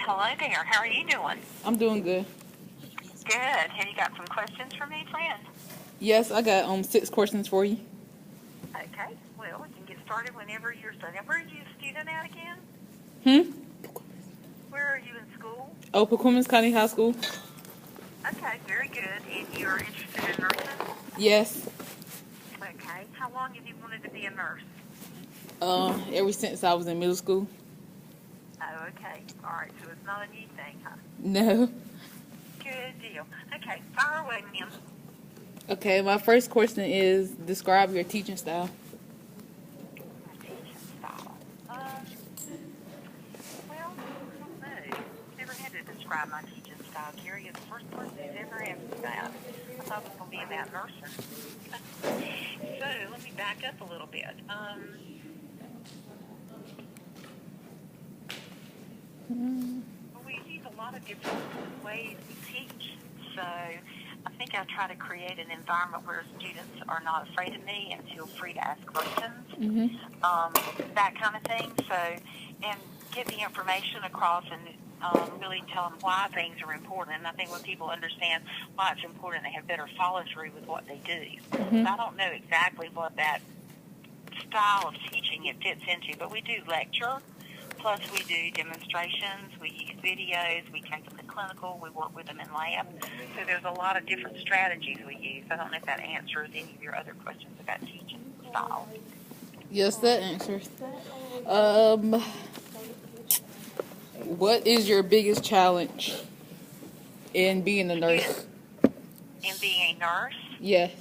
Hello there. How are you doing? I'm doing good. Good. Have you got some questions for me, friend? Yes, I got 6 questions for you. Okay. Well, we can get started whenever you're starting. Where are you a student at again? Hmm? Where are you in school? Oh, Pacomas County High School? Okay, very good. And you're interested in nursing? Yes. Okay. How long have you wanted to be a nurse? Ever since I was in middle school. Oh, okay. All right. So it's not a new thing, huh? No. Good deal. Okay. Fire away, ma'am. Okay, my first question is describe your teaching style. My teaching style. Well, I don't know. Never had to describe my teaching style. Gary, you're the first person who's ever asked me that. I thought it was going to be about nursing. So let me back up a little bit. We use a lot of different ways we teach. So I think I try to create an environment where students are not afraid of me and feel free to ask questions, that kind of thing. So, and get the information across and really tell them why things are important. And I think when people understand why it's important, they have better follow through with what they do. So I don't know exactly what that style of teaching it fits into, but we do lecture. Plus, we do demonstrations, we use videos, we take them to clinical, we work with them in lab. So there's a lot of different strategies we use. I don't know if that answers any of your other questions about teaching style. Yes, that answers. What is your biggest challenge in being a nurse? In being a nurse? Yes.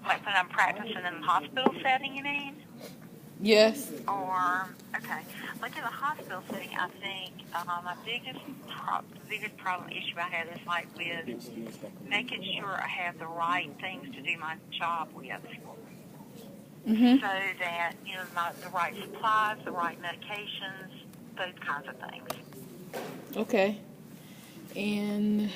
Like when I'm practicing in the hospital setting, you mean? Yes. Or, okay, like in the hospital setting, I think my biggest problem issue I have is like with making sure I have the right things to do my job with. So that, the right supplies, the right medications, those kinds of things. Okay. And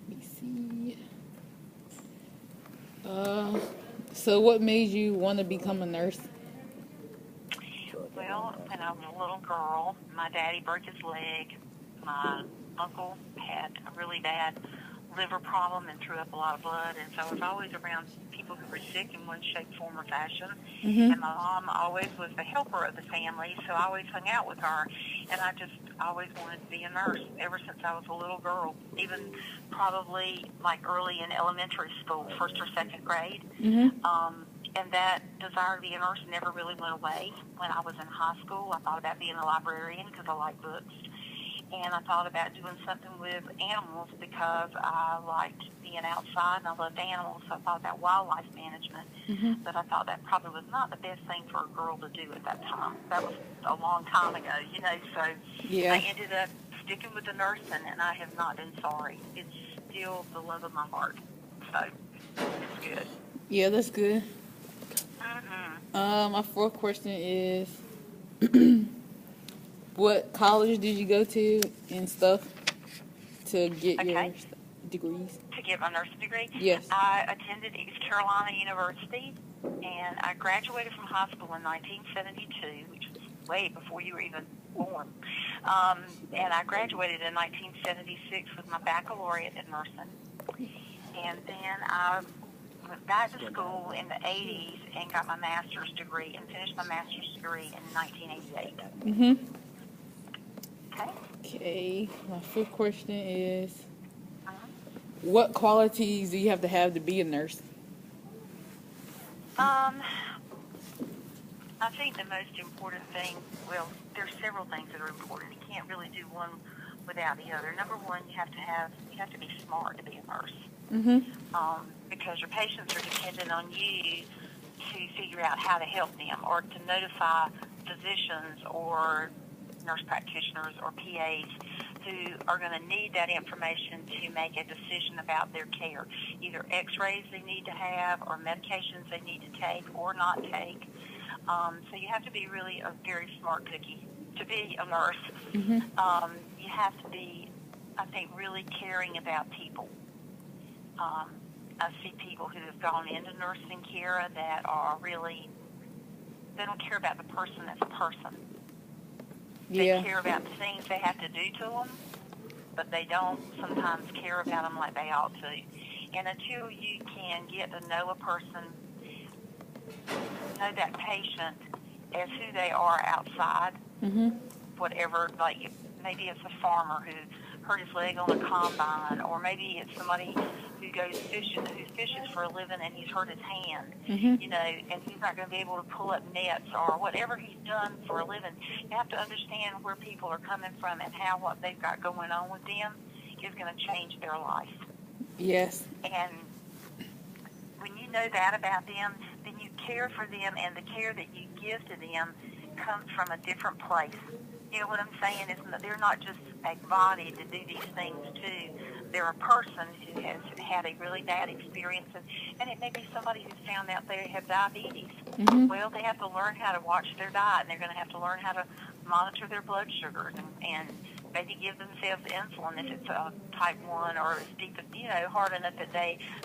let me see. So what made you want to become a nurse? Well, when I was a little girl, my daddy broke his leg. My uncle had a really bad liver problem and threw up a lot of blood, and so I was always around people who were sick in one shape, form, or fashion. And my mom always was the helper of the family, so I always hung out with her, and I just always wanted to be a nurse ever since I was a little girl, even probably like early in elementary school, first or second grade. And that desire to be a nurse never really went away. When I was in high school, I thought about being a librarian because I like books. And I thought about doing something with animals because I liked being outside and I loved animals. So I thought about wildlife management. But I thought that probably was not the best thing for a girl to do at that time. That was a long time ago, So Yeah. I ended up sticking with the nursing, and I have not been sorry. It's still the love of my heart. So it's good. Yeah, that's good. My fourth question is, what college did you go to and stuff to get your degrees? To get my nursing degree? Yes. I attended East Carolina University, and I graduated from high school in 1972, which was way before you were even born. And I graduated in 1976 with my baccalaureate in nursing. And then I went back to school in the 80s and got my master's degree and finished my master's degree in 1988. Okay. My fifth question is, what qualities do you have to be a nurse? I think the most important thing, well, there's several things that are important. You can't really do one without the other. Number one, you have to be smart to be a nurse. Because your patients are dependent on you to figure out how to help them or to notify physicians or nurse practitioners or PAs who are going to need that information to make a decision about their care. Either x-rays they need to have or medications they need to take or not take. So you have to be really a very smart cookie to be a nurse. You have to be, I think, really caring about people. I see people who have gone into nursing care that are really, they don't care about the person as a person. They Yeah. care about the things they have to do to them, but they don't sometimes care about them like they ought to. And until you can get to know a person, know that patient as who they are outside, whatever, like maybe it's a farmer who hurt his leg on a combine, or maybe it's somebody who goes fishing, who fishes for a living and he's hurt his hand, you know, and he's not going to be able to pull up nets or whatever he's done for a living. You have to understand where people are coming from and how what they've got going on with them is going to change their life. Yes. And when you know that about them, then you care for them, and the care that you give to them comes from a different place. You know what I'm saying? Is that they're not just a body to do these things to. They're a person who has had a really bad experience, and it may be somebody who's found out they have diabetes. Well, they have to learn how to watch their diet, and they're going to have to learn how to monitor their blood sugars and maybe give themselves insulin if it's a type 1 or as deep, you know, hard enough that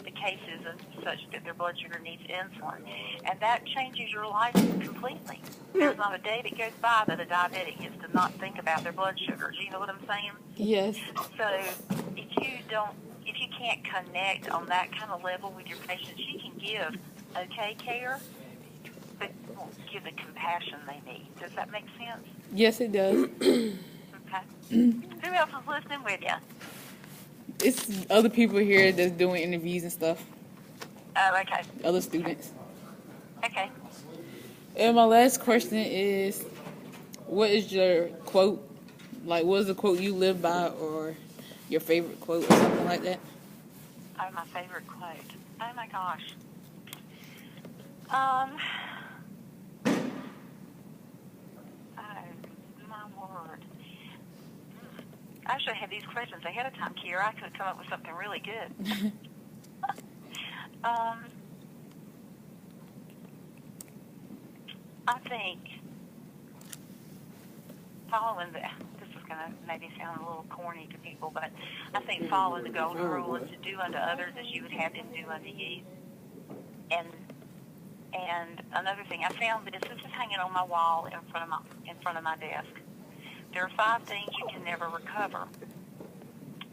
the case is such that their blood sugar needs insulin. And that changes your life completely. There's not a day that goes by that a diabetic gets to not think about their blood sugars. You know what I'm saying? Yes. So if you can't connect on that kind of level with your patients, you can give okay care, but you won't give the compassion they need. Does that make sense? Yes, it does. Okay. Who else is listening with you? It's other people here that's doing interviews and stuff. Oh, okay. Other students. Okay. And my last question is, what is your quote? Like, what is the quote you live by, or your favorite quote, or something like that? Oh, my favorite quote. Oh, my gosh. Oh, my word. I should have these questions ahead of time, Kira. I could have come up with something really good. I think following this is going to maybe sound a little corny to people, but I think following the golden rule is to do unto others as you would have them do unto you. And another thing, I found this is hanging on my wall in front of my desk. There are 5 things you can never recover.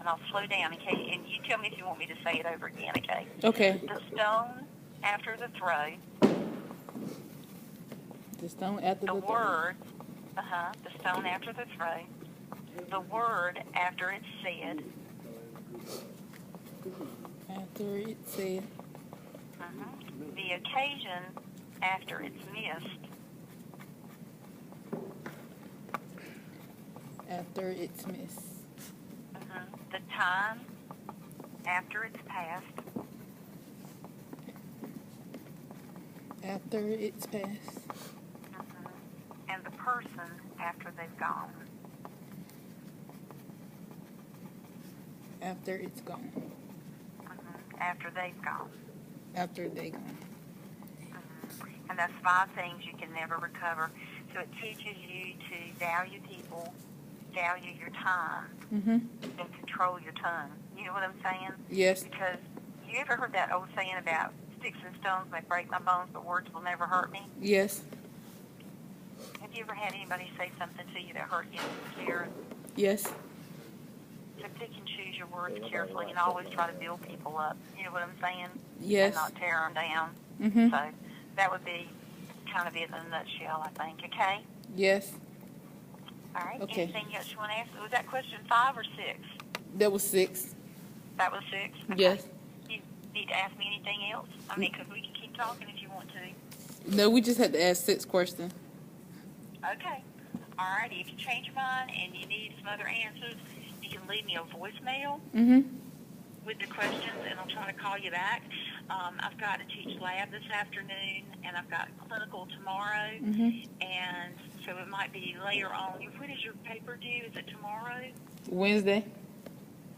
And I'll slow down, okay? And you tell me if you want me to say it over again, okay? Okay. The stone after the throw. The stone after the word. The stone after the throw. The word after it's said. After it's said. The occasion after it's missed. After it's missed. The time after it's passed. After it's passed. And the person after they've gone. After it's gone. After they've gone. After they gone. And that's 5 things you can never recover. So it teaches you to value people, value your time, and control your tongue. You know what I'm saying? Yes. Because you ever heard that old saying about sticks and stones may break my bones, but words will never hurt me? Yes. Have you ever had anybody say something to you that hurt you, Sarah? Yes. So pick and choose your words carefully and always try to build people up. You know what I'm saying? Yes. And not tear them down. So that would be kind of it in a nutshell, I think. Okay? Yes. All right. Okay. Anything else you want to ask? Was that question 5 or 6? That was 6. That was 6? Okay. Yes. You need to ask me anything else? I mean, because we can keep talking if you want to. No, we just had to ask 6 questions. Okay. All righty. If you change your mind and you need some other answers, you can leave me a voicemail with the questions, and I'll try to call you back. I've got to teach lab this afternoon, and I've got clinical tomorrow, and so it might be later on. When is your paper due? Is it tomorrow? Wednesday.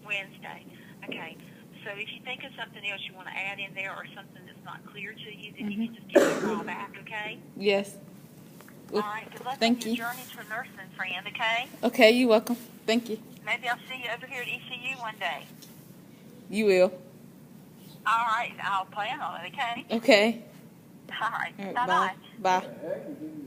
Wednesday. Okay. So if you think of something else you want to add in there or something that's not clear to you, then you can just give me a call back, okay? Yes. All right. Good luck Thank on you. your journey to nursing, friend, okay? Okay, you're welcome. Thank you. Maybe I'll see you over here at ECU one day. You will. All right, I'll plan on it, okay? Okay. All right, All right. bye-bye. Bye. Bye.